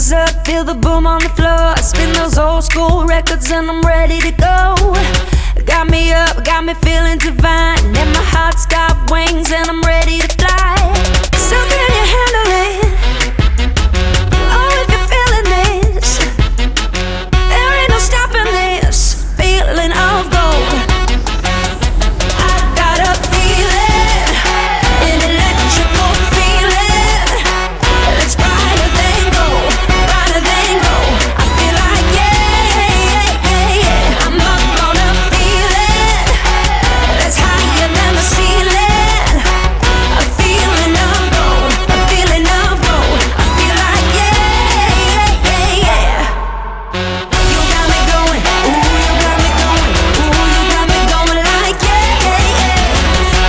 hands up, feel the boom on the floor. Spin those old school records and I'm ready to go. Got me up, got me feeling divine, and my heart's got wings and I'm ready to fly. So can you handle it? Oh, if you're feeling this, there ain't no stopping this feeling of gold. I got a feeling, an electrical feeling. It's brighter than gold, brighter than gold. I feel like yeah, I'm up on a feeling that's higher than the ceiling. A feeling of gold, a feeling of gold. I feel like yeah. You got me going, ooh, you got me going, ooh, you got me going like yeah.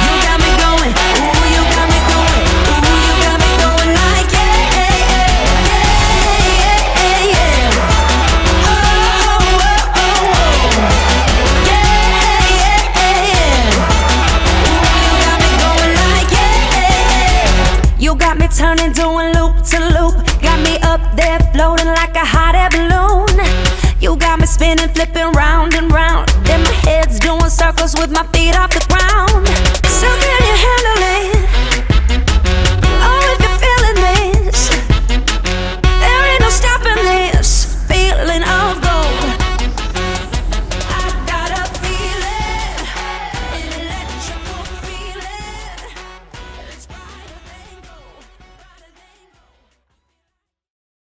You got me going, ooh, you got me going, ooh, you got me going like yeah. You got me turning, doing loop to loop. Got me up there floating like a hot air balloon. You got me spinning, flipping